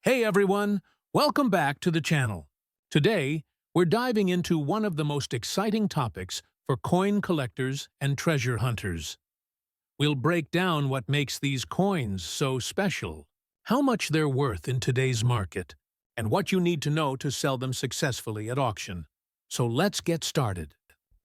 Hey everyone, welcome back to the channel. Today, we're diving into one of the most exciting topics for coin collectors and treasure hunters. We'll break down what makes these coins so special, how much they're worth in today's market, and what you need to know to sell them successfully at auction. So let's get started.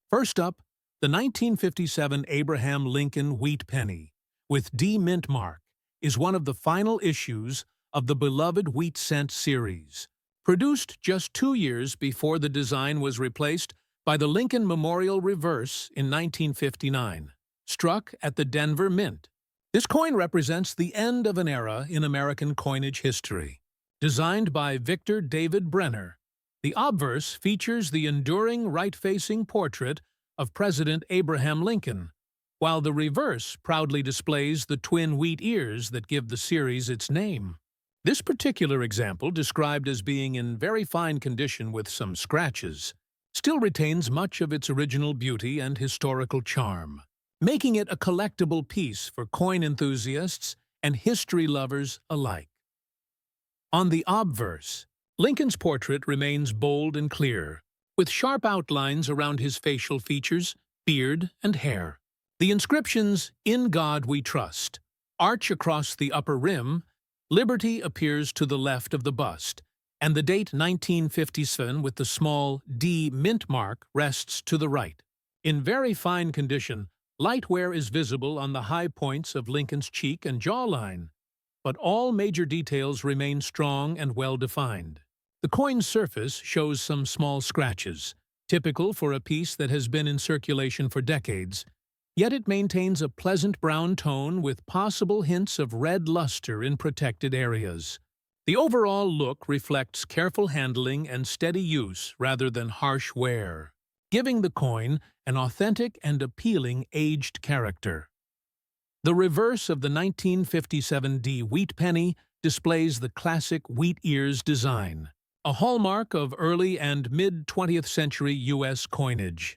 First up, the 1957 Abraham Lincoln Wheat Penny, with D mint mark, is one of the final issues of the beloved wheat cent series, produced just 2 years before the design was replaced by the Lincoln Memorial Reverse in 1959, struck at the Denver Mint. This coin represents the end of an era in American coinage history. Designed by Victor David Brenner, the obverse features the enduring right-facing portrait of President Abraham Lincoln, while the reverse proudly displays the twin wheat ears that give the series its name. This particular example, described as being in very fine condition with some scratches, still retains much of its original beauty and historical charm, making it a collectible piece for coin enthusiasts and history lovers alike. On the obverse, Lincoln's portrait remains bold and clear, with sharp outlines around his facial features, beard, and hair. The inscriptions, "In God We Trust," arch across the upper rim. Liberty appears to the left of the bust, and the date 1957 with the small D mint mark rests to the right. In very fine condition, light wear is visible on the high points of Lincoln's cheek and jawline, but all major details remain strong and well-defined. The coin's surface shows some small scratches, typical for a piece that has been in circulation for decades, yet it maintains a pleasant brown tone with possible hints of red luster in protected areas. The overall look reflects careful handling and steady use rather than harsh wear, giving the coin an authentic and appealing aged character. The reverse of the 1957 D wheat penny displays the classic wheat ears design, a hallmark of early and mid-20th century U.S. coinage.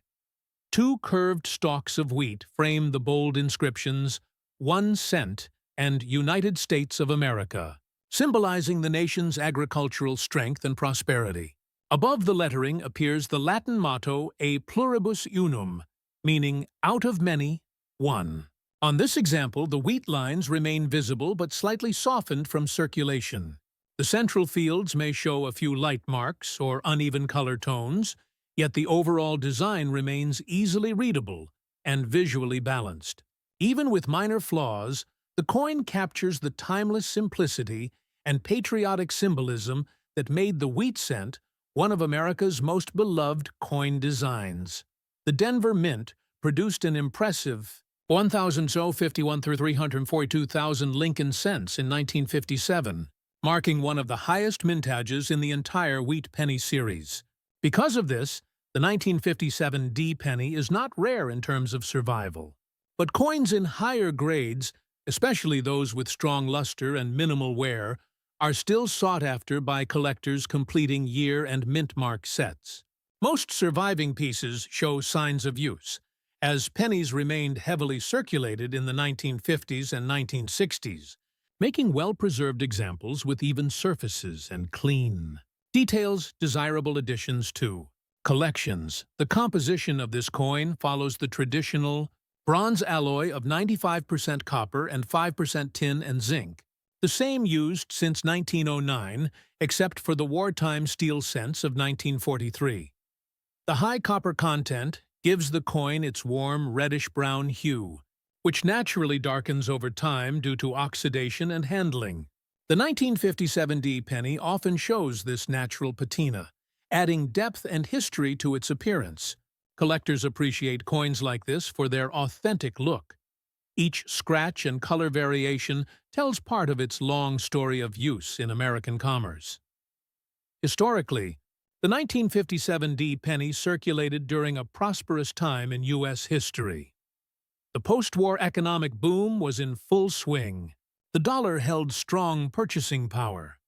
2 curved stalks of wheat frame the bold inscriptions, 1 cent and United States of America, symbolizing the nation's agricultural strength and prosperity. Above the lettering appears the Latin motto E pluribus unum, meaning out of many, one. On this example, the wheat lines remain visible but slightly softened from circulation. The central fields may show a few light marks or uneven color tones, yet the overall design remains easily readable and visually balanced. Even with minor flaws, the coin captures the timeless simplicity and patriotic symbolism that made the wheat cent one of America's most beloved coin designs. The Denver Mint produced an impressive 1,051 through 342,000 Lincoln cents in 1957, marking one of the highest mintages in the entire wheat penny series. Because of this, the 1957 D penny is not rare in terms of survival. But coins in higher grades, especially those with strong luster and minimal wear, are still sought after by collectors completing year and mint mark sets. Most surviving pieces show signs of use, as pennies remained heavily circulated in the 1950s and 1960s, making well-preserved examples with even surfaces and clean details desirable additions to collections. The composition of this coin follows the traditional bronze alloy of 95% copper and 5% tin and zinc, the same used since 1909, except for the wartime steel cents of 1943. The high copper content gives the coin its warm reddish-brown hue, which naturally darkens over time due to oxidation and handling. The 1957 D penny often shows this natural patina, adding depth and history to its appearance. Collectors appreciate coins like this for their authentic look. Each scratch and color variation tells part of its long story of use in American commerce. Historically, the 1957 D penny circulated during a prosperous time in U.S. history. The post-war economic boom was in full swing. The dollar held strong purchasing power,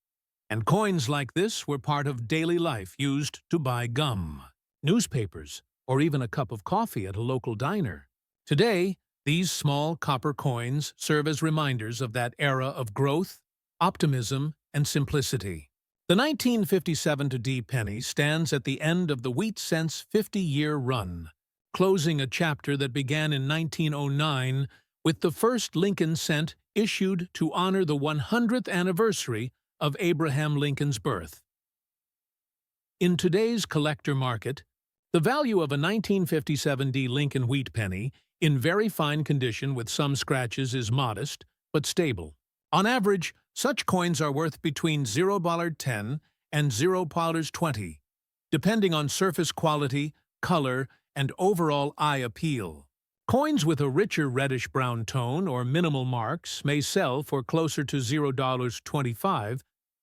and coins like this were part of daily life used to buy gum, newspapers, or even a cup of coffee at a local diner. Today, these small copper coins serve as reminders of that era of growth, optimism, and simplicity. The 1957 D penny stands at the end of the wheat cent's 50-year run, closing a chapter that began in 1909 with the first Lincoln cent issued to honor the 100th anniversary of Abraham Lincoln's birth. In today's collector market, the value of a 1957 D Lincoln wheat penny in very fine condition with some scratches is modest but stable. On average, such coins are worth between $0.10 and $0.20, depending on surface quality, color, and overall eye appeal. Coins with a richer reddish-brown tone or minimal marks may sell for closer to $0.25,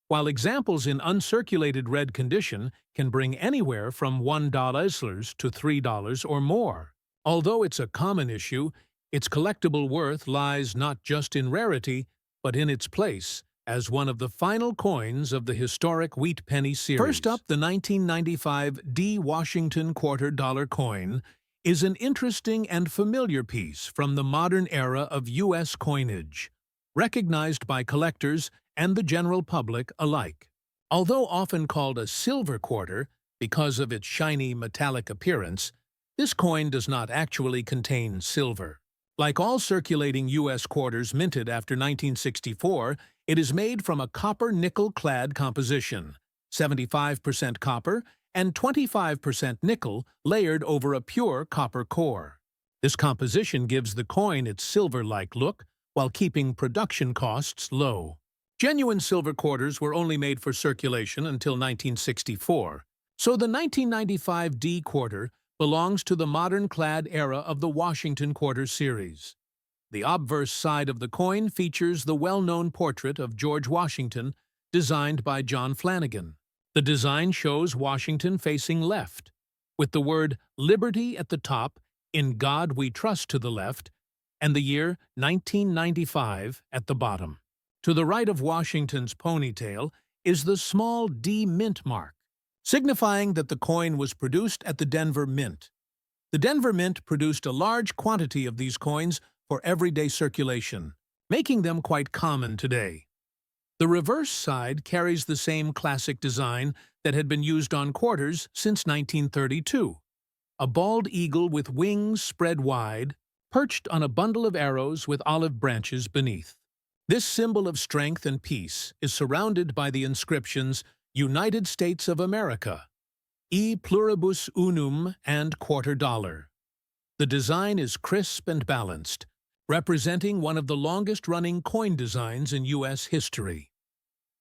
while examples in uncirculated red condition can bring anywhere from $1 to $3 or more. Although it's a common issue, its collectible worth lies not just in rarity, but in its place as one of the final coins of the historic wheat penny series. First up, the 1995 D Washington $quarter coin is an interesting and familiar piece from the modern era of U.S. coinage, recognized by collectors and the general public alike. Although often called a silver quarter because of its shiny metallic appearance, this coin does not actually contain silver. Like all circulating U.S. quarters minted after 1964, it is made from a copper-nickel-clad composition, 75% copper and 25% nickel layered over a pure copper core. This composition gives the coin its silver-like look while keeping production costs low. Genuine silver quarters were only made for circulation until 1964, so the 1995 D quarter belongs to the modern-clad era of the Washington quarter series. The obverse side of the coin features the well-known portrait of George Washington, designed by John Flanagan. The design shows Washington facing left, with the word Liberty at the top, In God We Trust to the left, and the year 1995 at the bottom. To the right of Washington's ponytail is the small D mint mark, signifying that the coin was produced at the Denver Mint. The Denver Mint produced a large quantity of these coins for everyday circulation, making them quite common today. The reverse side carries the same classic design that had been used on quarters since 1932. A bald eagle with wings spread wide, perched on a bundle of arrows with olive branches beneath. This symbol of strength and peace is surrounded by the inscriptions United States of America, E Pluribus Unum, and $quarter. The design is crisp and balanced, representing one of the longest-running coin designs in U.S. history.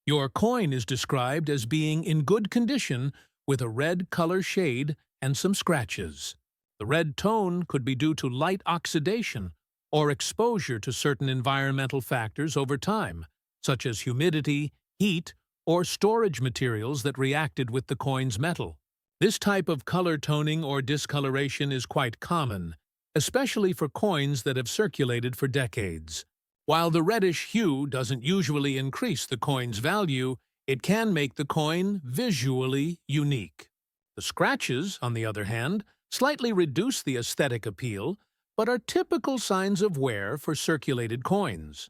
Your coin is described as being in good condition with a red color shade and some scratches. The red tone could be due to light oxidation or exposure to certain environmental factors over time, such as humidity, heat, or storage materials that reacted with the coin's metal. This type of color toning or discoloration is quite common, especially for coins that have circulated for decades. While the reddish hue doesn't usually increase the coin's value, it can make the coin visually unique. The scratches, on the other hand, slightly reduce the aesthetic appeal, but are typical signs of wear for circulated coins.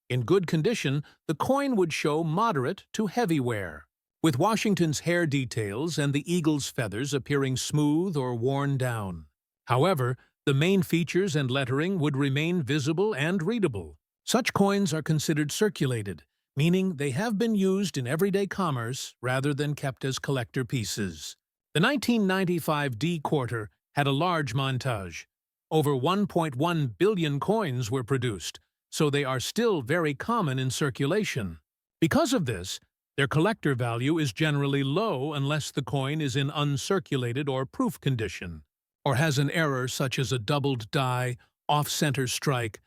In good condition, the coin would show moderate to heavy wear, with Washington's hair details and the eagle's feathers appearing smooth or worn down. However, the main features and lettering would remain visible and readable. Such coins are considered circulated, meaning they have been used in everyday commerce rather than kept as collector pieces. The 1995 D quarter had a large montage. Over 1.1 billion coins were produced, so they are still very common in circulation. Because of this, their collector value is generally low unless the coin is in uncirculated or proof condition, or has an error such as a doubled die, off-center strike,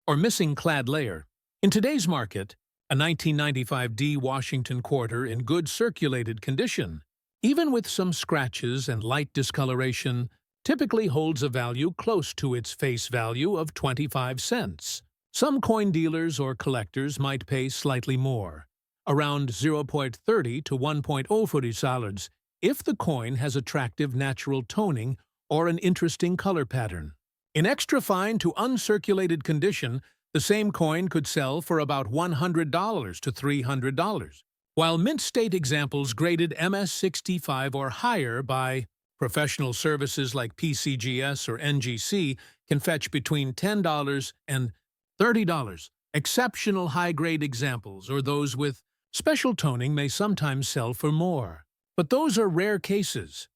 or missing clad layer. In today's market, a 1995 D Washington quarter in good circulated condition, even with some scratches and light discoloration, typically holds a value close to its face value of 25 cents. Some coin dealers or collectors might pay slightly more, around 0.30 to 1.040 salads, if the coin has attractive natural toning or an interesting color pattern. In extra fine to uncirculated condition, The same coin could sell for about $100 to $300, while mint state examples graded MS-65 or higher by professional services like PCGS or NGC can fetch between $10 and $30. Exceptional high-grade examples, or those with special toning, may sometimes sell for more. But those are rare cases.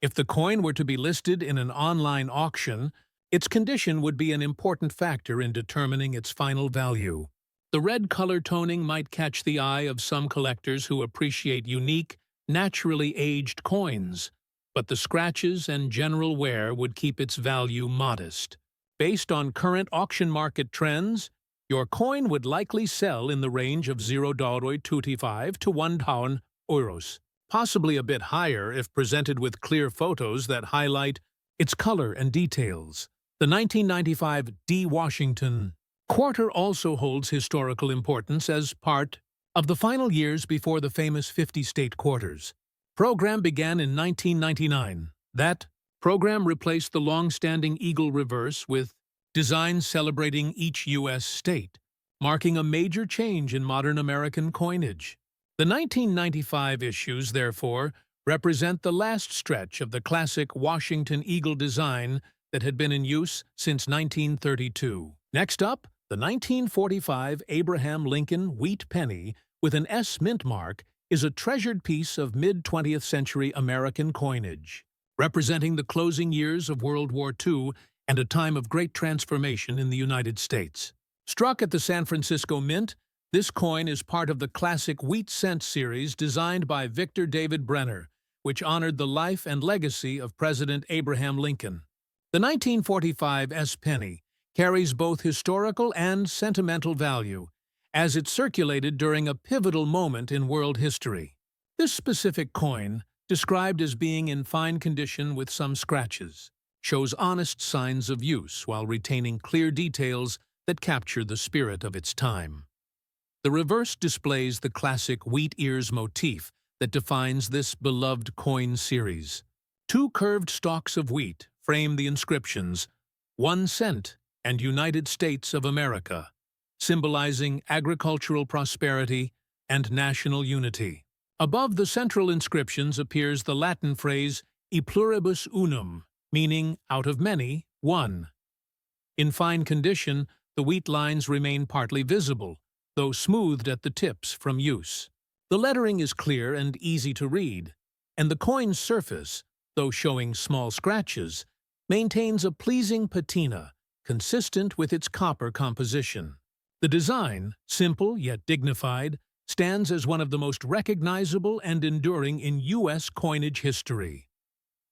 If the coin were to be listed in an online auction, its condition would be an important factor in determining its final value. The red color toning might catch the eye of some collectors who appreciate unique, naturally aged coins, but the scratches and general wear would keep its value modest. Based on current auction market trends, your coin would likely sell in the range of €0.25 to €1, possibly a bit higher if presented with clear photos that highlight its color and details. The 1995 D. Washington quarter also holds historical importance as part of the final years before the famous 50-state quarters. Program began in 1999. That program replaced the long-standing eagle reverse with designs celebrating each U.S. state, marking a major change in modern American coinage. The 1995 issues, therefore, represent the last stretch of the classic Washington eagle design that had been in use since 1932. Next up, the 1945 Abraham Lincoln wheat penny with an S mint mark is a treasured piece of mid-20th century American coinage, representing the closing years of World War II and a time of great transformation in the United States. Struck at the San Francisco Mint, this coin is part of the classic Wheat Cent series designed by Victor David Brenner, which honored the life and legacy of President Abraham Lincoln. The 1945 S penny carries both historical and sentimental value, as it circulated during a pivotal moment in world history. This specific coin, described as being in fine condition with some scratches, shows honest signs of use while retaining clear details that capture the spirit of its time. The reverse displays the classic wheat ears motif that defines this beloved coin series. Two curved stalks of wheat frame the inscriptions, 1 cent and United States of America, symbolizing agricultural prosperity and national unity. Above the central inscriptions appears the Latin phrase e pluribus unum, meaning out of many, one. In fine condition, the wheat lines remain partly visible, though smoothed at the tips from use. The lettering is clear and easy to read, and the coin's surface, though showing small scratches, maintains a pleasing patina consistent with its copper composition. The design, simple yet dignified, stands as one of the most recognizable and enduring in U.S. coinage history.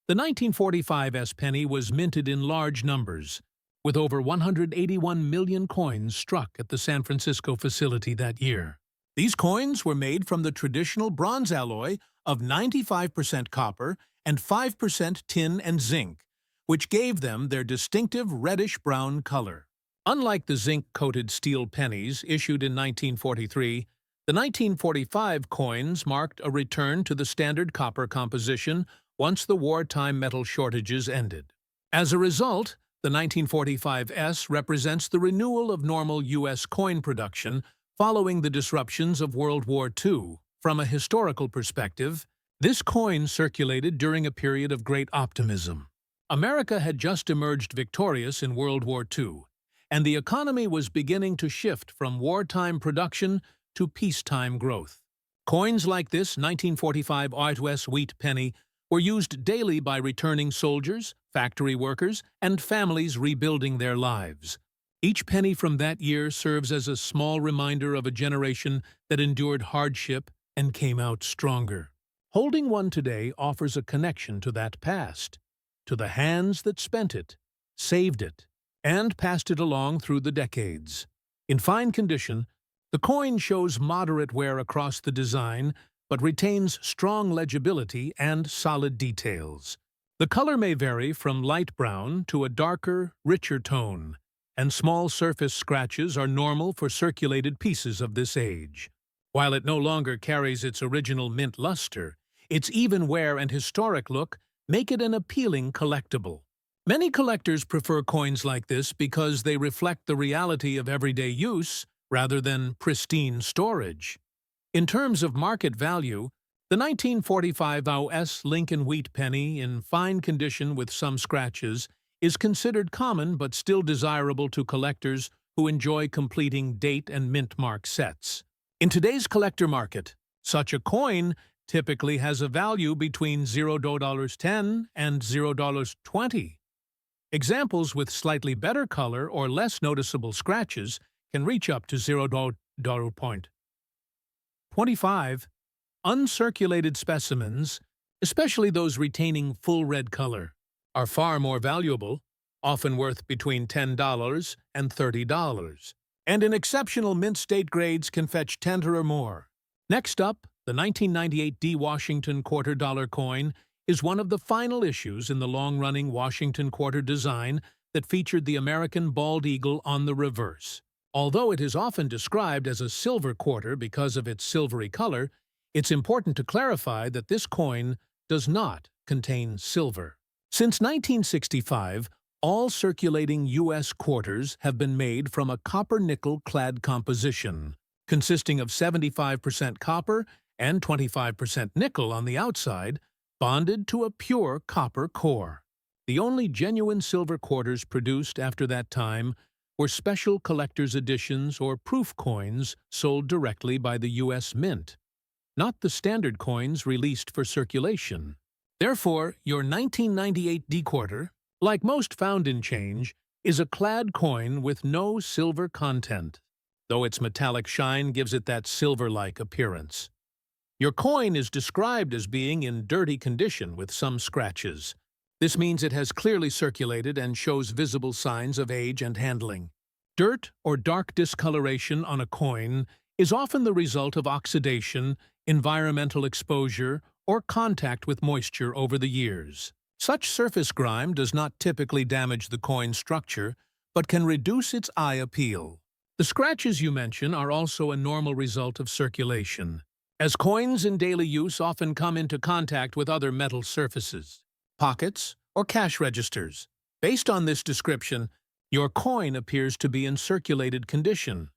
The 1945 S penny was minted in large numbers, with over 181 million coins struck at the San Francisco facility that year. These coins were made from the traditional bronze alloy of 95% copper and 5% tin and zinc, which gave them their distinctive reddish-brown color. Unlike the zinc-coated steel pennies issued in 1943, the 1945 coins marked a return to the standard copper composition once the wartime metal shortages ended. As a result, the 1945 S represents the renewal of normal U.S. coin production following the disruptions of World War II. From a historical perspective, this coin circulated during a period of great optimism. America had just emerged victorious in World War II, and the economy was beginning to shift from wartime production to peacetime growth. Coins like this 1945 US wheat penny were used daily by returning soldiers, factory workers, and families rebuilding their lives. Each penny from that year serves as a small reminder of a generation that endured hardship and came out stronger. Holding one today offers a connection to that past, to the hands that spent it, saved it, and passed it along through the decades. In fine condition, the coin shows moderate wear across the design, but retains strong legibility and solid details. The color may vary from light brown to a darker, richer tone, and small surface scratches are normal for circulated pieces of this age. While it no longer carries its original mint luster, its even wear and historic look make it an appealing collectible. Many collectors prefer coins like this because they reflect the reality of everyday use rather than pristine storage. In terms of market value, the 1945 US Lincoln wheat penny, in fine condition with some scratches, is considered common but still desirable to collectors who enjoy completing date and mint mark sets. In today's collector market, such a coin typically has a value between $0.10 and $0.20. Examples with slightly better color or less noticeable scratches can reach up to $0.25. Uncirculated specimens, especially those retaining full red color, are far more valuable, often worth between $10 and $30. And in exceptional mint state grades can fetch 10 or more. Next up, the 1998 D Washington $quarter coin is one of the final issues in the long-running Washington quarter design that featured the American bald eagle on the reverse. Although it is often described as a silver quarter because of its silvery color, it's important to clarify that this coin does not contain silver. Since 1965, all circulating U.S. quarters have been made from a copper-nickel clad composition, consisting of 75% copper and 25% nickel on the outside, bonded to a pure copper core. The only genuine silver quarters produced after that time were special collector's editions or proof coins sold directly by the U.S. Mint, not the standard coins released for circulation. Therefore, your 1998 D quarter, like most found in change, is a clad coin with no silver content, though its metallic shine gives it that silver-like appearance. Your coin is described as being in dirty condition with some scratches. This means it has clearly circulated and shows visible signs of age and handling. Dirt or dark discoloration on a coin is often the result of oxidation, environmental exposure, or contact with moisture over the years. Such surface grime does not typically damage the coin's structure, but can reduce its eye appeal. The scratches you mention are also a normal result of circulation, as coins in daily use often come into contact with other metal surfaces, pockets, or cash registers. Based on this description, your coin appears to be in circulated condition,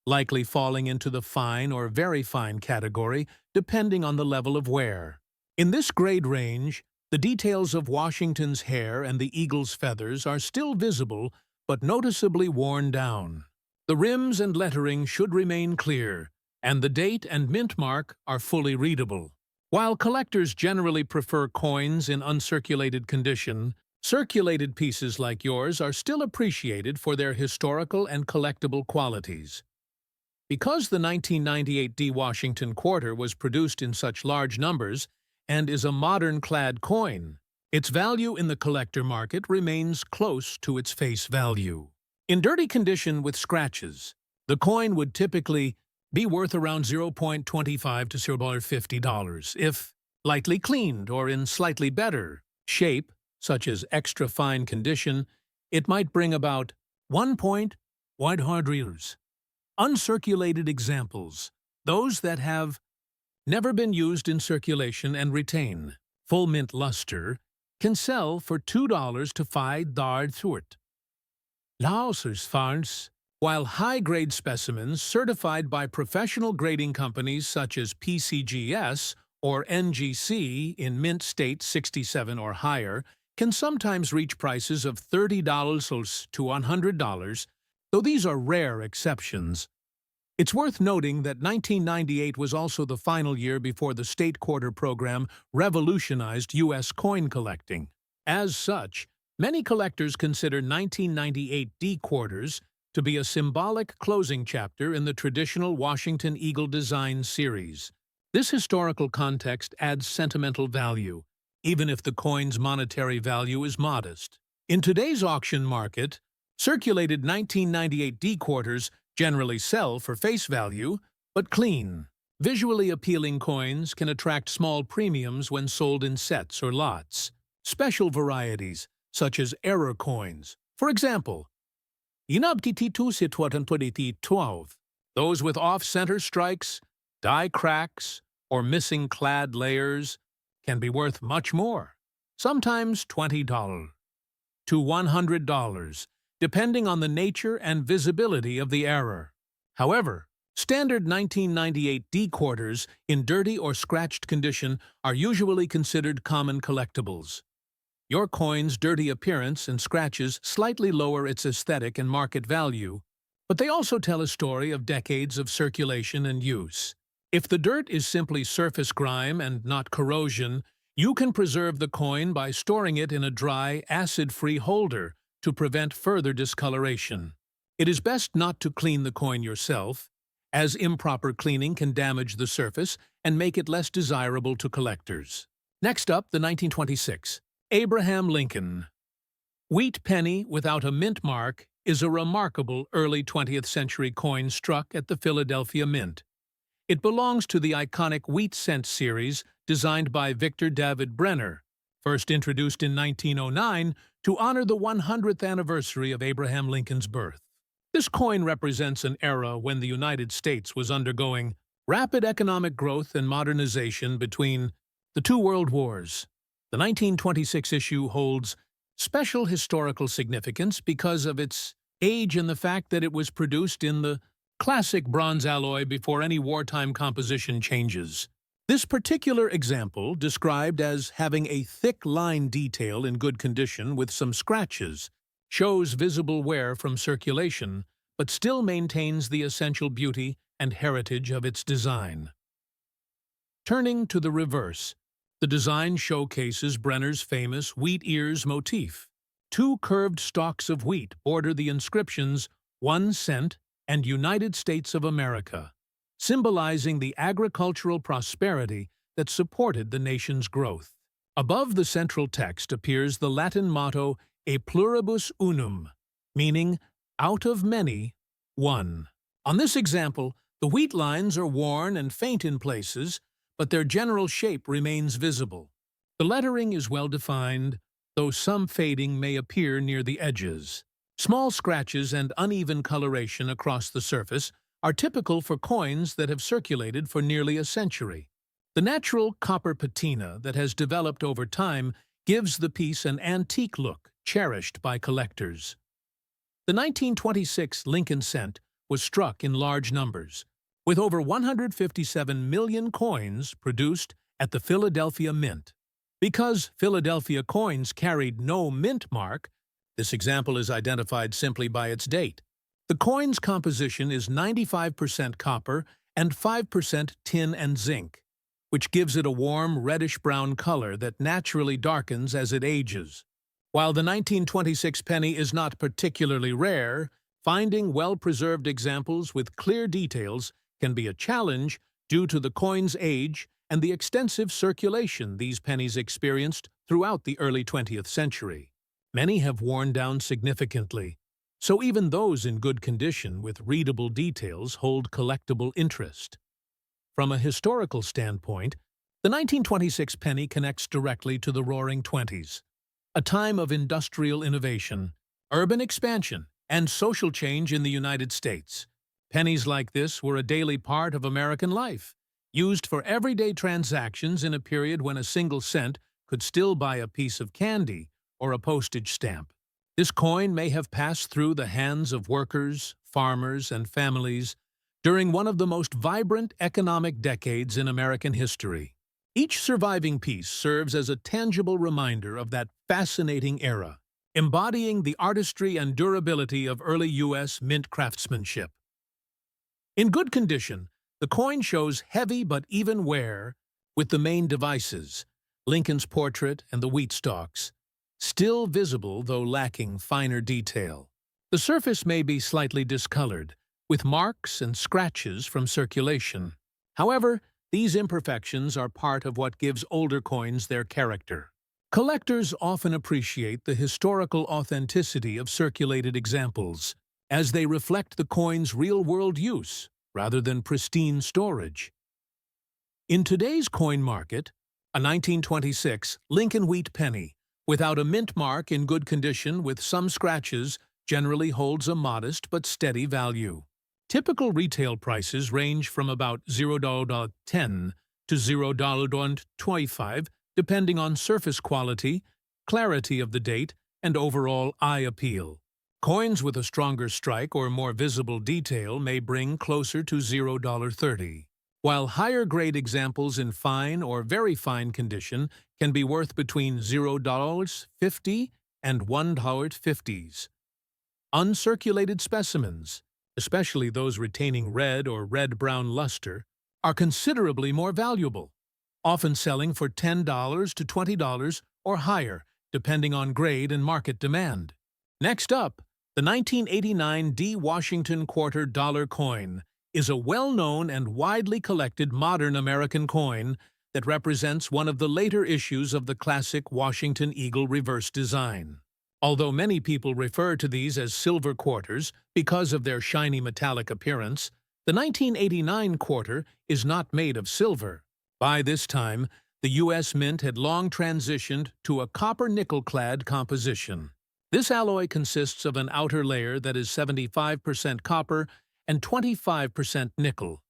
likely falling into the fine or very fine category depending on the level of wear. In this grade range, the details of Washington's hair and the eagle's feathers are still visible but noticeably worn down. The rims and lettering should remain clear, and the date and mint mark are fully readable. While collectors generally prefer coins in uncirculated condition, circulated pieces like yours are still appreciated for their historical and collectible qualities. Because the 1998 D Washington quarter was produced in such large numbers and is a modern clad coin, its value in the collector market remains close to its face value. In dirty condition with scratches, the coin would typically be worth around $0.25 to $0.50. If lightly cleaned or in slightly better shape, such as extra fine condition, it might bring about $1.100. Uncirculated examples, those that have never been used in circulation and retain full mint luster, can sell for $2 to $5. Lausers farms, while high-grade specimens certified by professional grading companies such as PCGS or NGC in mint state 67 or higher, can sometimes reach prices of $30 to $100, though these are rare exceptions. It's worth noting that 1998 was also the final year before the state quarter program revolutionized U.S. coin collecting. As such, many collectors consider 1998 D quarters to be a symbolic closing chapter in the traditional Washington Eagle design series. This historical context adds sentimental value, even if the coin's monetary value is modest. In today's auction market, circulated 1998 D quarters generally sell for face value, but clean, visually appealing coins can attract small premiums when sold in sets or lots. Special varieties, such as error coins, for example, those with off-center strikes, die cracks, or missing clad layers, can be worth much more, sometimes $20. to $100, depending on the nature and visibility of the error. However, standard 1998 D quarters in dirty or scratched condition are usually considered common collectibles. Your coin's dirty appearance and scratches slightly lower its aesthetic and market value, but they also tell a story of decades of circulation and use. If the dirt is simply surface grime and not corrosion, you can preserve the coin by storing it in a dry, acid-free holder to prevent further discoloration. It is best not to clean the coin yourself, as improper cleaning can damage the surface and make it less desirable to collectors. Next up, the 1926 Abraham Lincoln. Wheat penny without a mint mark is a remarkable early 20th century coin struck at the Philadelphia Mint. It belongs to the iconic wheat cent series designed by Victor David Brenner, first introduced in 1909 to honor the 100th anniversary of Abraham Lincoln's birth. This coin represents an era when the United States was undergoing rapid economic growth and modernization between the two world wars. The 1926 issue holds special historical significance because of its age and the fact that it was produced in the classic bronze alloy before any wartime composition changes. This particular example, described as having a thick line detail in good condition with some scratches, shows visible wear from circulation, but still maintains the essential beauty and heritage of its design. Turning to the reverse, the design showcases Brenner's famous wheat ears motif. Two curved stalks of wheat border the inscriptions 1 cent and United States of America, symbolizing the agricultural prosperity that supported the nation's growth. Above the central text appears the Latin motto E pluribus unum, meaning out of many, one. On this example, the wheat lines are worn and faint in places, but their general shape remains visible. The lettering is well defined, though some fading may appear near the edges. Small scratches and uneven coloration across the surface are typical for coins that have circulated for nearly a century. The natural copper patina that has developed over time gives the piece an antique look cherished by collectors. The 1926 Lincoln cent was struck in large numbers, with over 157 million coins produced at the Philadelphia Mint. Because Philadelphia coins carried no mint mark, this example is identified simply by its date. The coin's composition is 95% copper and 5% tin and zinc, which gives it a warm reddish-brown color that naturally darkens as it ages. While the 1926 penny is not particularly rare, finding well-preserved examples with clear details can be a challenge due to the coin's age and the extensive circulation these pennies experienced throughout the early 20th century. Many have worn down significantly, so even those in good condition with readable details hold collectible interest. From a historical standpoint, the 1926 penny connects directly to the Roaring Twenties, a time of industrial innovation, urban expansion, and social change in the United States. Pennies like this were a daily part of American life, used for everyday transactions in a period when a single cent could still buy a piece of candy or a postage stamp. This coin may have passed through the hands of workers, farmers, and families during one of the most vibrant economic decades in American history. Each surviving piece serves as a tangible reminder of that fascinating era, embodying the artistry and durability of early U.S. mint craftsmanship. In good condition, the coin shows heavy but even wear, with the main devices, Lincoln's portrait and the wheat stalks, still visible though lacking finer detail. The surface may be slightly discolored, with marks and scratches from circulation. However, these imperfections are part of what gives older coins their character. Collectors often appreciate the historical authenticity of circulated examples, as they reflect the coin's real-world use rather than pristine storage. In today's coin market, a 1926 Lincoln wheat penny, without a mint mark in good condition with some scratches, generally holds a modest but steady value. Typical retail prices range from about $0.10 to $0.25, depending on surface quality, clarity of the date, and overall eye appeal. Coins with a stronger strike or more visible detail may bring closer to $0.30, while higher-grade examples in fine or very fine condition can be worth between $0.50 and $1.50. Uncirculated specimens, especially those retaining red or red-brown luster, are considerably more valuable, often selling for $10 to $20 or higher, depending on grade and market demand. Next up, the 1989 D. Washington quarter dollar coin is a well-known and widely collected modern American coin that represents one of the later issues of the classic Washington Eagle reverse design. Although many people refer to these as silver quarters because of their shiny metallic appearance, the 1989 quarter is not made of silver. By this time, the U.S. Mint had long transitioned to a copper-nickel-clad composition. This alloy consists of an outer layer that is 75% copper and 25% nickel,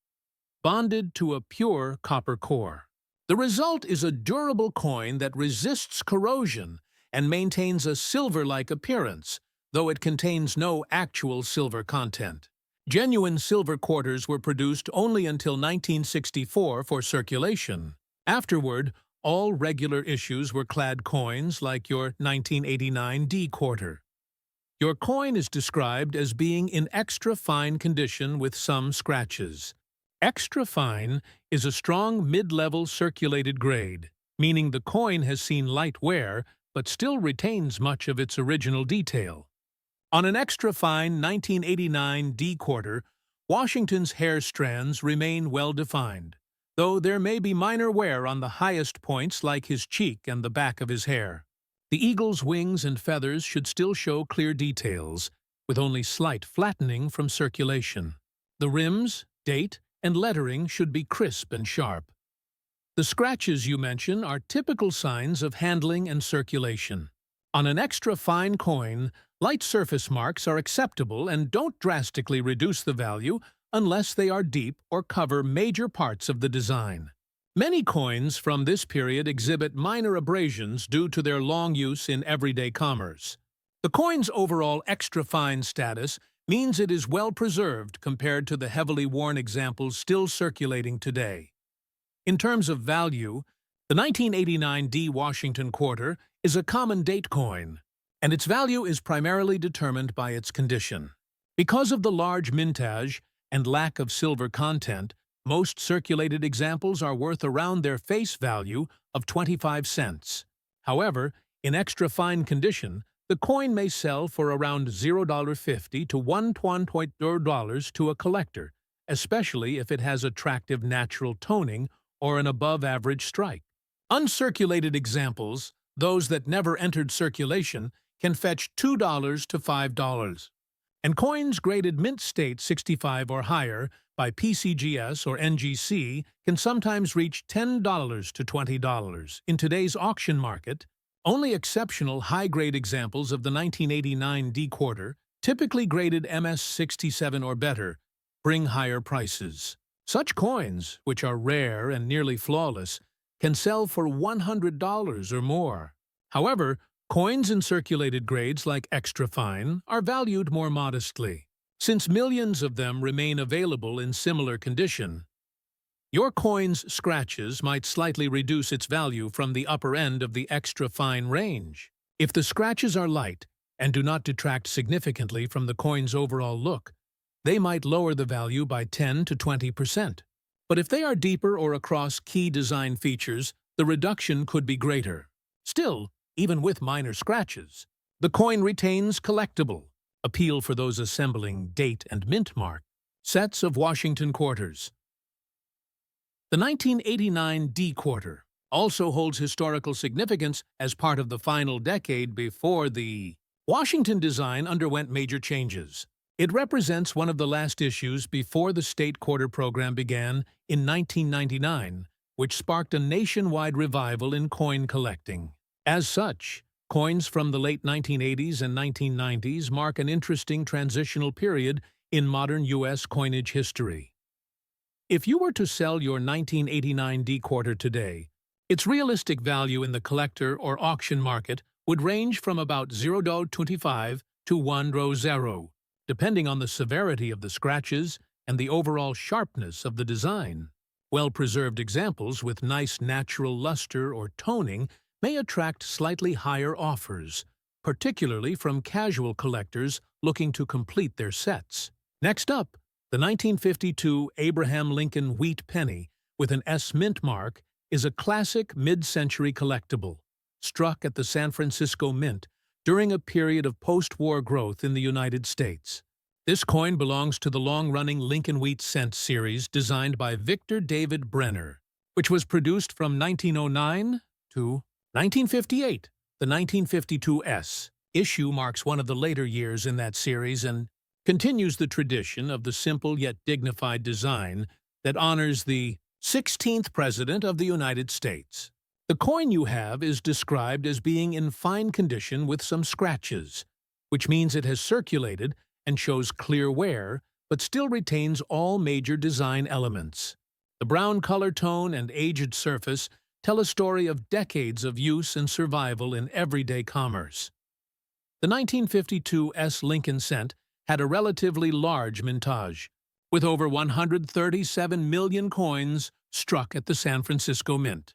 bonded to a pure copper core. The result is a durable coin that resists corrosion and maintains a silver-like appearance, though it contains no actual silver content. Genuine silver quarters were produced only until 1964 for circulation. Afterward, all regular issues were clad coins like your 1989 D quarter. Your coin is described as being in extra fine condition with some scratches. Extra fine is a strong mid-level circulated grade, meaning the coin has seen light wear but still retains much of its original detail. On an extra fine 1989 D quarter, Washington's hair strands remain well-defined, though there may be minor wear on the highest points like his cheek and the back of his hair. The eagle's wings and feathers should still show clear details, with only slight flattening from circulation. The rims, date, and lettering should be crisp and sharp. The scratches you mention are typical signs of handling and circulation. On an extra fine coin, light surface marks are acceptable and don't drastically reduce the value unless they are deep or cover major parts of the design. Many coins from this period exhibit minor abrasions due to their long use in everyday commerce. The coin's overall extra-fine status means it is well preserved compared to the heavily worn examples still circulating today. In terms of value, the 1989 D. Washington quarter is a common date coin, and its value is primarily determined by its condition. Because of the large mintage and lack of silver content, most circulated examples are worth around their face value of 25 cents. However, in extra fine condition, the coin may sell for around $0.50 to $1.20 to a collector, especially if it has attractive natural toning or an above-average strike. Uncirculated examples, those that never entered circulation, can fetch $2 to $5. And coins graded mint state 65 or higher by PCGS or NGC can sometimes reach $10 to $20. In today's auction market, only exceptional high-grade examples of the 1989 D quarter, typically graded MS67 or better, bring higher prices. Such coins, which are rare and nearly flawless, can sell for $100 or more. However, coins in circulated grades like extra fine are valued more modestly. Since millions of them remain available in similar condition, your coin's scratches might slightly reduce its value from the upper end of the extra fine range. If the scratches are light and do not detract significantly from the coin's overall look, they might lower the value by 10 to 20%. But if they are deeper or across key design features, the reduction could be greater. Still, even with minor scratches, the coin retains collectible appeal for those assembling date and mint mark sets of Washington quarters. The 1989 D quarter also holds historical significance as part of the final decade before the Washington design underwent major changes. It represents one of the last issues before the state quarter program began in 1999, which sparked a nationwide revival in coin collecting. As such, coins from the late 1980s and 1990s mark an interesting transitional period in modern U.S. coinage history. If you were to sell your 1989 D quarter today, its realistic value in the collector or auction market would range from about $0.25 to $1.00, depending on the severity of the scratches and the overall sharpness of the design. Well-preserved examples with nice natural luster or toning may attract slightly higher offers, particularly from casual collectors looking to complete their sets. Next up, the 1952 Abraham Lincoln Wheat Penny with an S mint mark is a classic mid-century collectible, struck at the San Francisco Mint during a period of post-war growth in the United States. This coin belongs to the long-running Lincoln Wheat Cent series designed by Victor David Brenner, which was produced from 1909 to 1958. The 1952 S issue marks one of the later years in that series and continues the tradition of the simple yet dignified design that honors the 16th President of the United States. The coin you have is described as being in fine condition with some scratches, which means it has circulated and shows clear wear, but still retains all major design elements. The brown color tone and aged surface tell a story of decades of use and survival in everyday commerce. The 1952 S Lincoln Cent had a relatively large mintage, with over 137 million coins struck at the San Francisco Mint.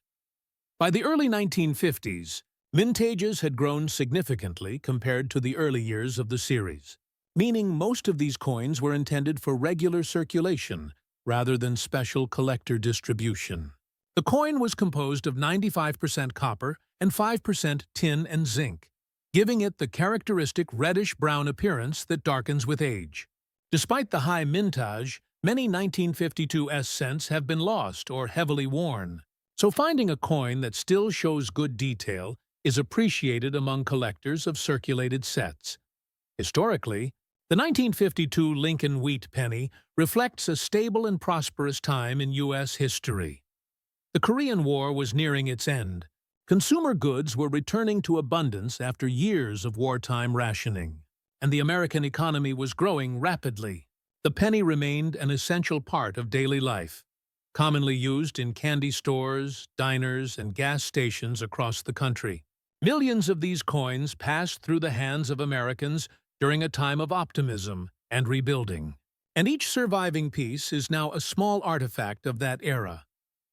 By the early 1950s, mintages had grown significantly compared to the early years of the series, meaning most of these coins were intended for regular circulation rather than special collector distribution. The coin was composed of 95% copper and 5% tin and zinc, giving it the characteristic reddish-brown appearance that darkens with age. Despite the high mintage, many 1952 S cents have been lost or heavily worn, so finding a coin that still shows good detail is appreciated among collectors of circulated sets. Historically, the 1952 Lincoln Wheat Penny reflects a stable and prosperous time in U.S. history. The Korean War was nearing its end. Consumer goods were returning to abundance after years of wartime rationing, and the American economy was growing rapidly. The penny remained an essential part of daily life, commonly used in candy stores, diners, and gas stations across the country. Millions of these coins passed through the hands of Americans during a time of optimism and rebuilding, and each surviving piece is now a small artifact of that era.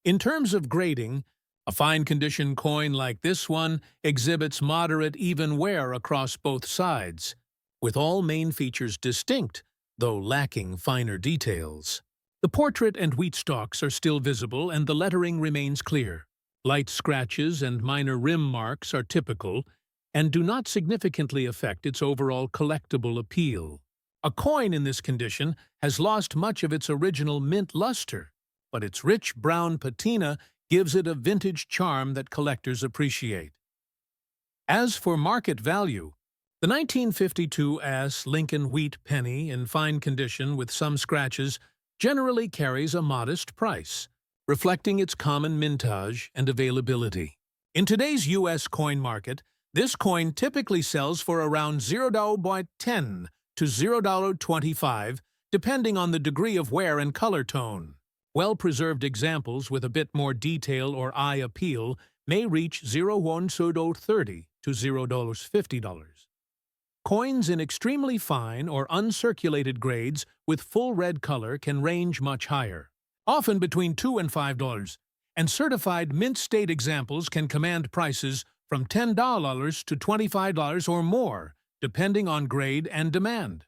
In terms of grading, a fine-condition coin like this one exhibits moderate even wear across both sides, with all main features distinct, though lacking finer details. The portrait and wheat stalks are still visible and the lettering remains clear. Light scratches and minor rim marks are typical and do not significantly affect its overall collectible appeal. A coin in this condition has lost much of its original mint luster, but its rich brown patina gives it a vintage charm that collectors appreciate. As for market value, the 1952 S Lincoln Wheat Penny in fine condition with some scratches generally carries a modest price, reflecting its common mintage and availability. In today's U.S. coin market, this coin typically sells for around $0.10 to $0.25, depending on the degree of wear and color tone. Well-preserved examples with a bit more detail or eye appeal may reach $0.30 to $0.50. Coins in extremely fine or uncirculated grades with full red color can range much higher, often between $2 and $5, and certified mint state examples can command prices from $10 to $25 or more, depending on grade and demand.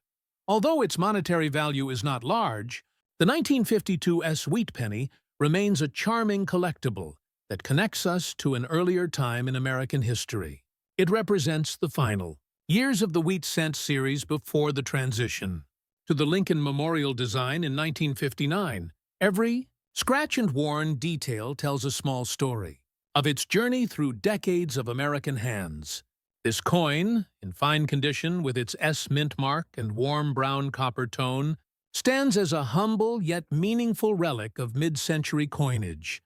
Although its monetary value is not large, the 1952 S Wheat Penny remains a charming collectible that connects us to an earlier time in American history. It represents the final years of the Wheat Cent series before the transition to the Lincoln Memorial design in 1959. Every scratch and worn detail tells a small story of its journey through decades of American hands. This coin, in fine condition with its S mint mark and warm brown copper tone, stands as a humble yet meaningful relic of mid-century coinage,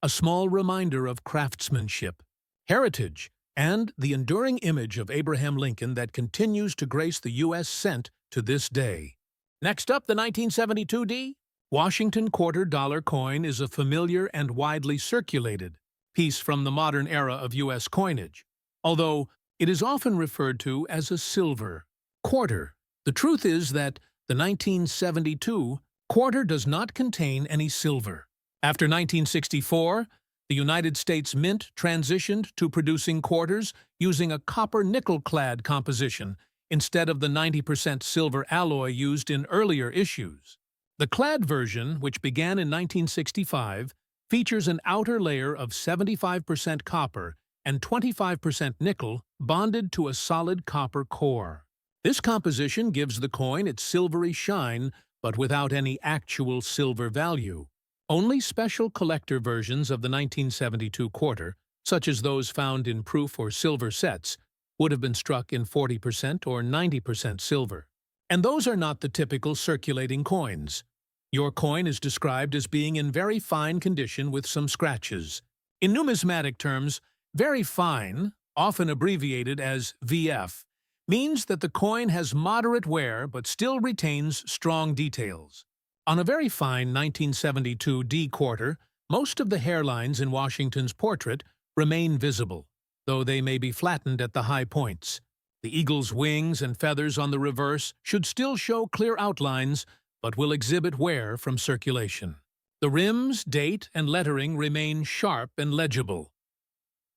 a small reminder of craftsmanship, heritage, and the enduring image of Abraham Lincoln that continues to grace the U.S. cent to this day. Next up, the 1972 D. Washington $quarter coin is a familiar and widely circulated piece from the modern era of U.S. coinage. Although It is often referred to as a silver quarter. The truth is that the 1972 quarter does not contain any silver. After 1964, the United States Mint transitioned to producing quarters using a copper-nickel-clad composition instead of the 90% silver alloy used in earlier issues. The clad version, which began in 1965, features an outer layer of 75% copper and 25% nickel bonded to a solid copper core. This composition gives the coin its silvery shine, but without any actual silver value. Only special collector versions of the 1972 quarter, such as those found in proof or silver sets, would have been struck in 40% or 90% silver. And those are not the typical circulating coins. Your coin is described as being in very fine condition with some scratches. In numismatic terms, very fine, often abbreviated as VF, means that the coin has moderate wear but still retains strong details. On a very fine 1972 D quarter, most of the hairlines in Washington's portrait remain visible, though they may be flattened at the high points. The eagle's wings and feathers on the reverse should still show clear outlines, but will exhibit wear from circulation. The rims, date, and lettering remain sharp and legible.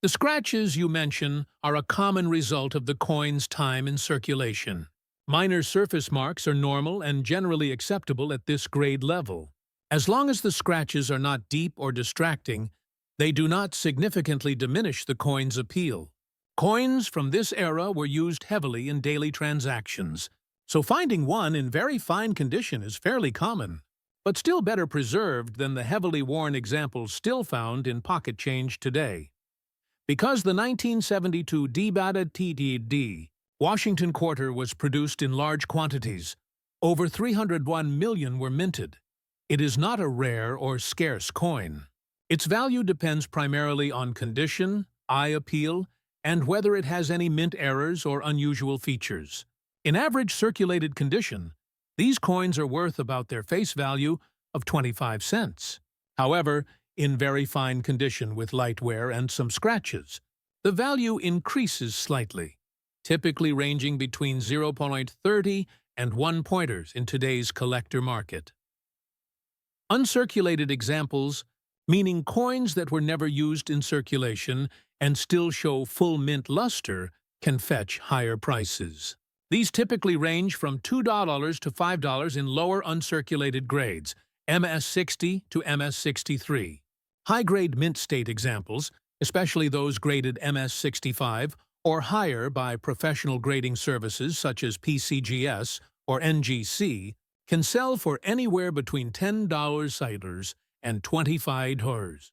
The scratches you mention are a common result of the coin's time in circulation. Minor surface marks are normal and generally acceptable at this grade level. As long as the scratches are not deep or distracting, they do not significantly diminish the coin's appeal. Coins from this era were used heavily in daily transactions, so finding one in very fine condition is fairly common, but still better preserved than the heavily worn examples still found in pocket change today. Because the 1972 D-Bata TTD Washington quarter was produced in large quantities, over 301 million were minted. It is not a rare or scarce coin. Its value depends primarily on condition, eye appeal, and whether it has any mint errors or unusual features. In average circulated condition, these coins are worth about their face value of 25 cents. However, in very fine condition with light wear and some scratches, the value increases slightly, typically ranging between 0.30 and 1 pointers in today's collector market. Uncirculated examples, meaning coins that were never used in circulation and still show full mint luster, can fetch higher prices. These typically range from $2 to $5 in lower uncirculated grades, MS-60 to MS-63. High-grade mint state examples, especially those graded MS-65 or higher by professional grading services such as PCGS or NGC, can sell for anywhere between $10 and $25.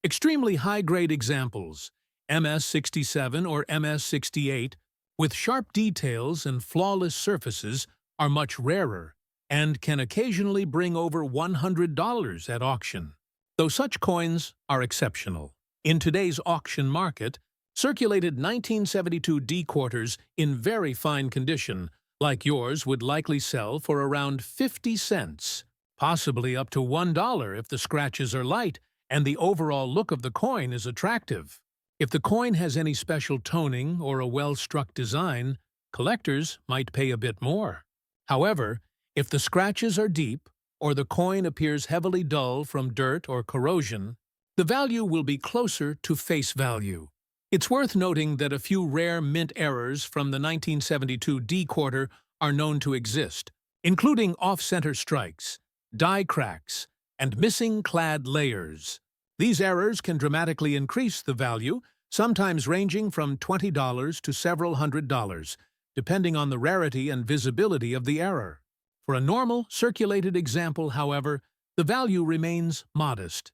Extremely high-grade examples, MS-67 or MS-68, with sharp details and flawless surfaces, are much rarer and can occasionally bring over $100 at auction, though such coins are exceptional. In today's auction market, circulated 1972 D quarters in very fine condition, like yours, would likely sell for around 50 cents, possibly up to $1 if the scratches are light and the overall look of the coin is attractive. If the coin has any special toning or a well-struck design, collectors might pay a bit more. However, if the scratches are deep or the coin appears heavily dull from dirt or corrosion, the value will be closer to face value. It's worth noting that a few rare mint errors from the 1972 D quarter are known to exist, including off-center strikes, die cracks, and missing clad layers. These errors can dramatically increase the value, sometimes ranging from $20 to several $100s, depending on the rarity and visibility of the error. For a normal, circulated example, however, the value remains modest.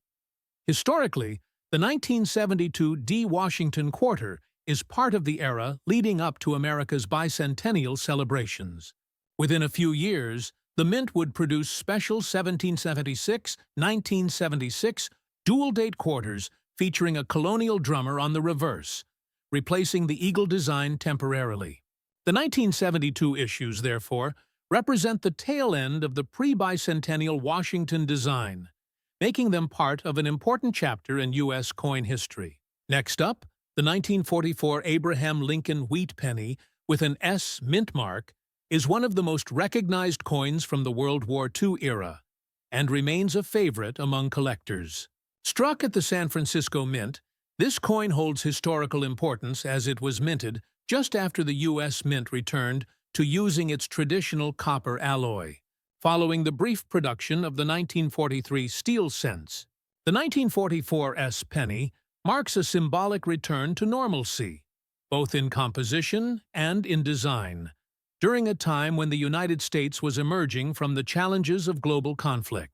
Historically, the 1972 D Washington quarter is part of the era leading up to America's bicentennial celebrations. Within a few years, the Mint would produce special 1776-1976 dual-date quarters featuring a colonial drummer on the reverse, replacing the eagle design temporarily. The 1972 issues, therefore, represent the tail end of the pre-bicentennial Washington design, making them part of an important chapter in U.S. coin history. Next up, the 1944 Abraham Lincoln wheat penny with an S mint mark is one of the most recognized coins from the World War II era and remains a favorite among collectors. Struck at the San Francisco Mint, this coin holds historical importance as it was minted just after the U.S. Mint returned to using its traditional copper alloy, following the brief production of the 1943 steel cents. The 1944 S penny marks a symbolic return to normalcy, both in composition and in design, during a time when the United States was emerging from the challenges of global conflict.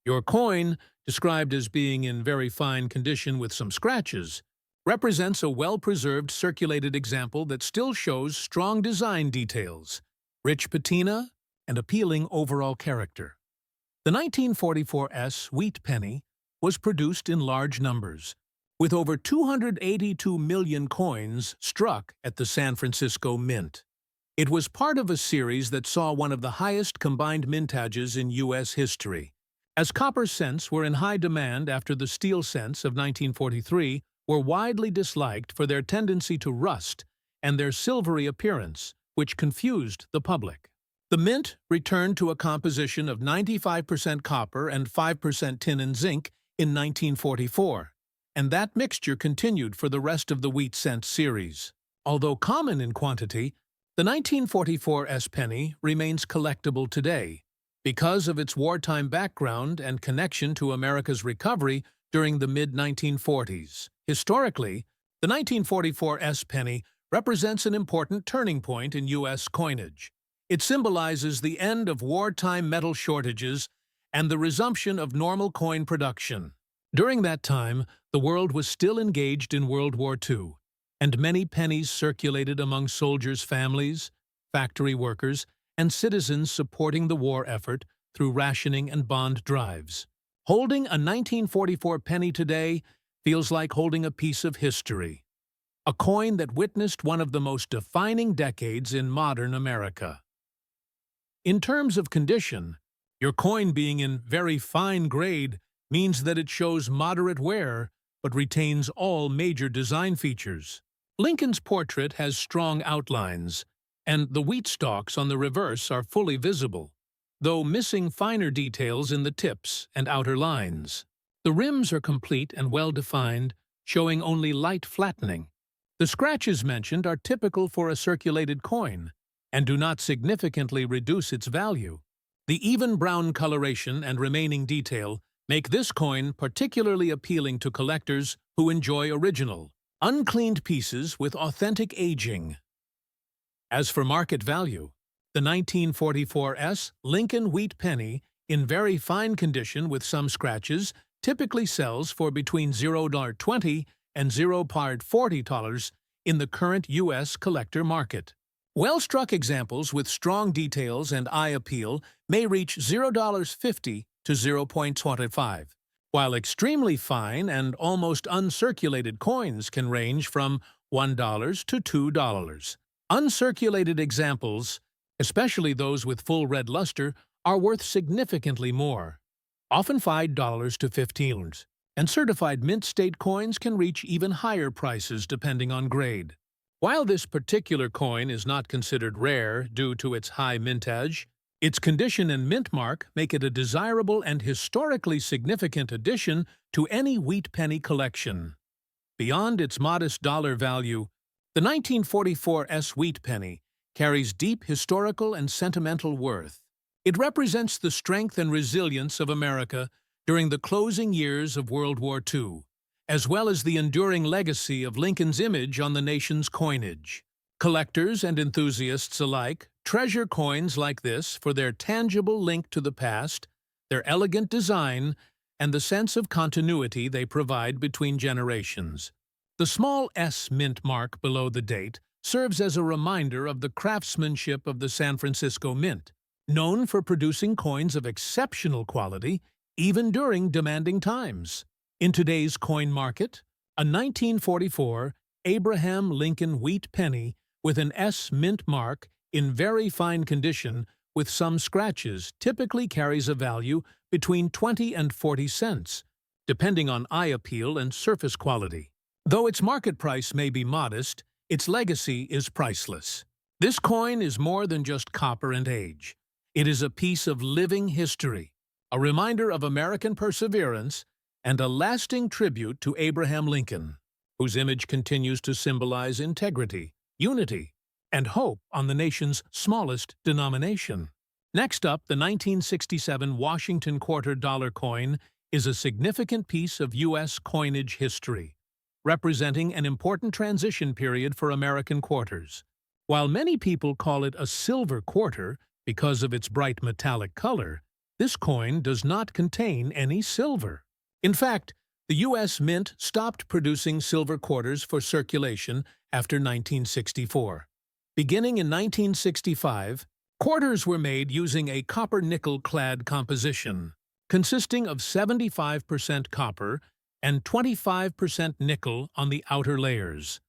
Your coin, described as being in very fine condition with some scratches, represents a well-preserved circulated example that still shows strong design details, rich patina, and appealing overall character. The 1944 S wheat penny was produced in large numbers, with over 282 million coins struck at the San Francisco Mint. It was part of a series that saw one of the highest combined mintages in U.S. history, as copper cents were in high demand after the steel cents of 1943 were widely disliked for their tendency to rust and their silvery appearance, which confused the public. The mint returned to a composition of 95% copper and 5% tin and zinc in 1944, and that mixture continued for the rest of the wheat cent series. Although common in quantity, the 1944 S penny remains collectible today because of its wartime background and connection to America's recovery during the mid-1940s. Historically, the 1944 S penny represents an important turning point in U.S. coinage. It symbolizes the end of wartime metal shortages and the resumption of normal coin production. During that time, the world was still engaged in World War II, and many pennies circulated among soldiers' families, factory workers, and citizens supporting the war effort through rationing and bond drives. Holding a 1944 penny today feels like holding a piece of history, a coin that witnessed one of the most defining decades in modern America. In terms of condition, your coin being in very fine grade means that it shows moderate wear but retains all major design features. Lincoln's portrait has strong outlines, and the wheat stalks on the reverse are fully visible, though missing finer details in the tips and outer lines. The rims are complete and well-defined, showing only light flattening. The scratches mentioned are typical for a circulated coin and do not significantly reduce its value. The even brown coloration and remaining detail make this coin particularly appealing to collectors who enjoy original, uncleaned pieces with authentic aging. As for market value, the 1944 S Lincoln wheat penny, in very fine condition with some scratches, typically sells for between $0.20 and $0.40 in the current U.S. collector market. Well-struck examples with strong details and eye appeal may reach $0.50 to $0.25, while extremely fine and almost uncirculated coins can range from $1 to $2. Uncirculated examples, especially those with full red luster, are worth significantly more, often $5 to $15, and certified mint state coins can reach even higher prices depending on grade. While this particular coin is not considered rare due to its high mintage, its condition and mint mark make it a desirable and historically significant addition to any wheat penny collection. Beyond its modest dollar value, the 1944 S wheat penny carries deep historical and sentimental worth. It represents the strength and resilience of America during the closing years of World War II, as well as the enduring legacy of Lincoln's image on the nation's coinage. Collectors and enthusiasts alike treasure coins like this for their tangible link to the past, their elegant design, and the sense of continuity they provide between generations. The small S mint mark below the date serves as a reminder of the craftsmanship of the San Francisco Mint, known for producing coins of exceptional quality even during demanding times. In today's coin market, a 1944 Abraham Lincoln wheat penny with an S mint mark in very fine condition with some scratches typically carries a value between 20 and 40 cents, depending on eye appeal and surface quality. Though its market price may be modest, its legacy is priceless. This coin is more than just copper and age. It is a piece of living history, a reminder of American perseverance, and a lasting tribute to Abraham Lincoln, whose image continues to symbolize integrity, unity, and hope on the nation's smallest denomination. Next up, the 1967 Washington quarter-dollar coin is a significant piece of U.S. coinage history, representing an important transition period for American quarters. While many people call it a silver quarter because of its bright metallic color, this coin does not contain any silver. In fact, the U.S. Mint stopped producing silver quarters for circulation after 1964. Beginning in 1965, quarters were made using a copper-nickel-clad composition, consisting of 75% copper and 25% nickel on the outer layers,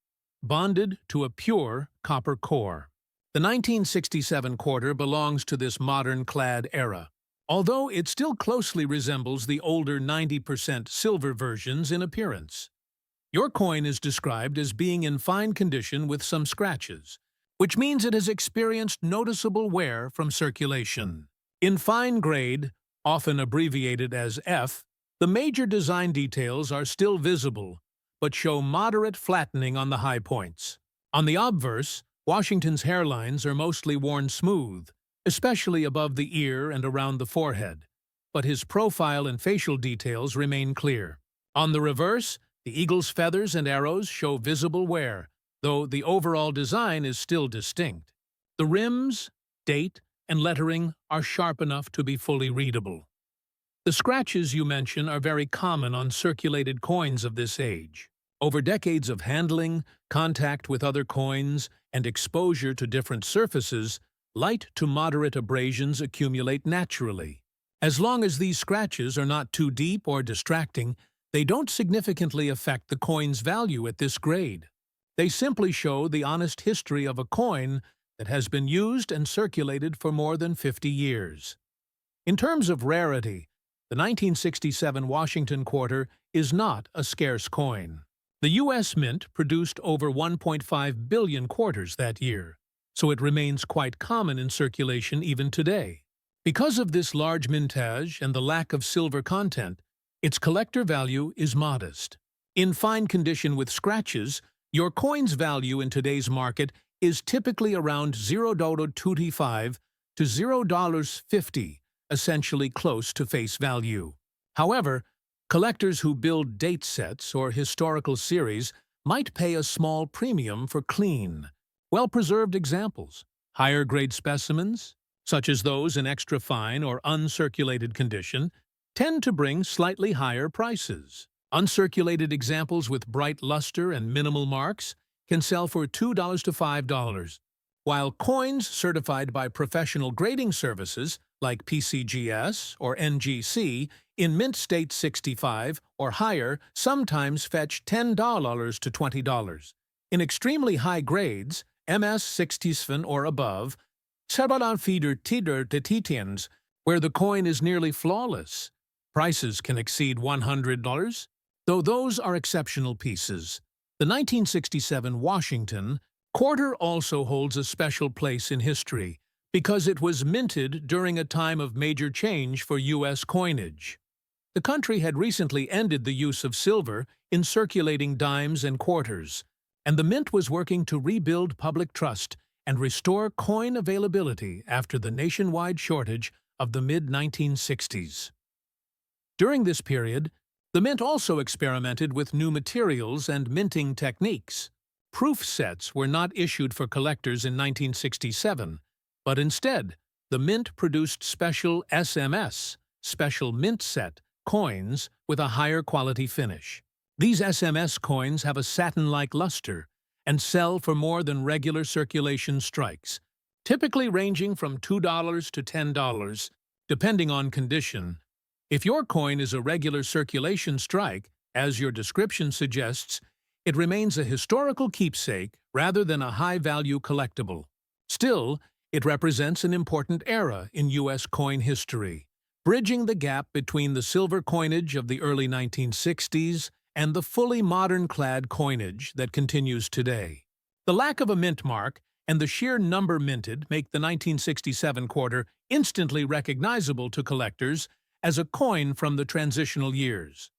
bonded to a pure copper core. The 1967 quarter belongs to this modern clad era, although it still closely resembles the older 90% silver versions in appearance. Your coin is described as being in fine condition with some scratches, which means it has experienced noticeable wear from circulation. In fine grade, often abbreviated as F, the major design details are still visible, but show moderate flattening on the high points. On the obverse, Washington's hairlines are mostly worn smooth, especially above the ear and around the forehead, but his profile and facial details remain clear. On the reverse, the eagle's feathers and arrows show visible wear, though the overall design is still distinct. The rims, date, and lettering are sharp enough to be fully readable. The scratches you mention are very common on circulated coins of this age. Over decades of handling, contact with other coins, and exposure to different surfaces, light to moderate abrasions accumulate naturally. As long as these scratches are not too deep or distracting, they don't significantly affect the coin's value at this grade. They simply show the honest history of a coin that has been used and circulated for more than 50 years. In terms of rarity, the 1967 Washington quarter is not a scarce coin. The U.S. Mint produced over 1.5 billion quarters that year, so it remains quite common in circulation even today. Because of this large mintage and the lack of silver content, its collector value is modest. In fine condition with scratches, your coin's value in today's market is typically around $0.25 to $0.50, essentially close to face value. However, collectors who build date sets or historical series might pay a small premium for clean, well-preserved examples. Higher-grade specimens, such as those in extra fine or uncirculated condition, tend to bring slightly higher prices. Uncirculated examples with bright luster and minimal marks can sell for $2 to $5, while coins certified by professional grading services like PCGS or NGC in mint state 65 or higher sometimes fetch $10 to $20. In extremely high grades, MS 67 or above, Serbalanfieder Tider de Titians, where the coin is nearly flawless, prices can exceed $100, though those are exceptional pieces. The 1967 Washington quarter also holds a special place in history because it was minted during a time of major change for U.S. coinage. The country had recently ended the use of silver in circulating dimes and quarters, and the mint was working to rebuild public trust and restore coin availability after the nationwide shortage of the mid-1960s. During this period, the mint also experimented with new materials and minting techniques. Proof sets were not issued for collectors in 1967, but instead, the mint produced special SMS, special mint set, coins with a higher quality finish. These SMS coins have a satin-like luster and sell for more than regular circulation strikes, typically ranging from $2 to $10, depending on condition. If your coin is a regular circulation strike, as your description suggests, it remains a historical keepsake rather than a high-value collectible. Still, it represents an important era in U.S. coin history, bridging the gap between the silver coinage of the early 1960s and the fully modern-clad coinage that continues today. The lack of a mint mark and the sheer number minted make the 1967 quarter instantly recognizable to collectors as a coin from the transitional years.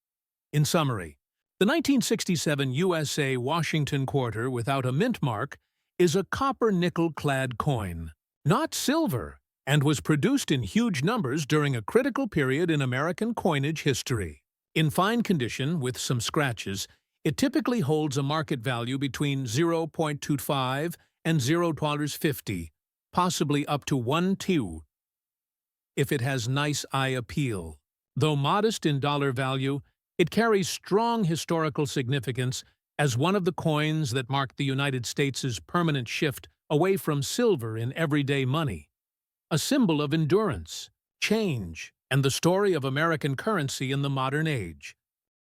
In summary, the 1967 USA Washington quarter without a mint mark is a copper nickel-clad coin, not silver, and was produced in huge numbers during a critical period in American coinage history. In fine condition, with some scratches, it typically holds a market value between $0.25 and $0.50, possibly up to $1 if it has nice eye appeal. Though modest in dollar value, it carries strong historical significance as one of the coins that marked the United States' permanent shift away from silver in everyday money, a symbol of endurance, change, and the story of American currency in the modern age.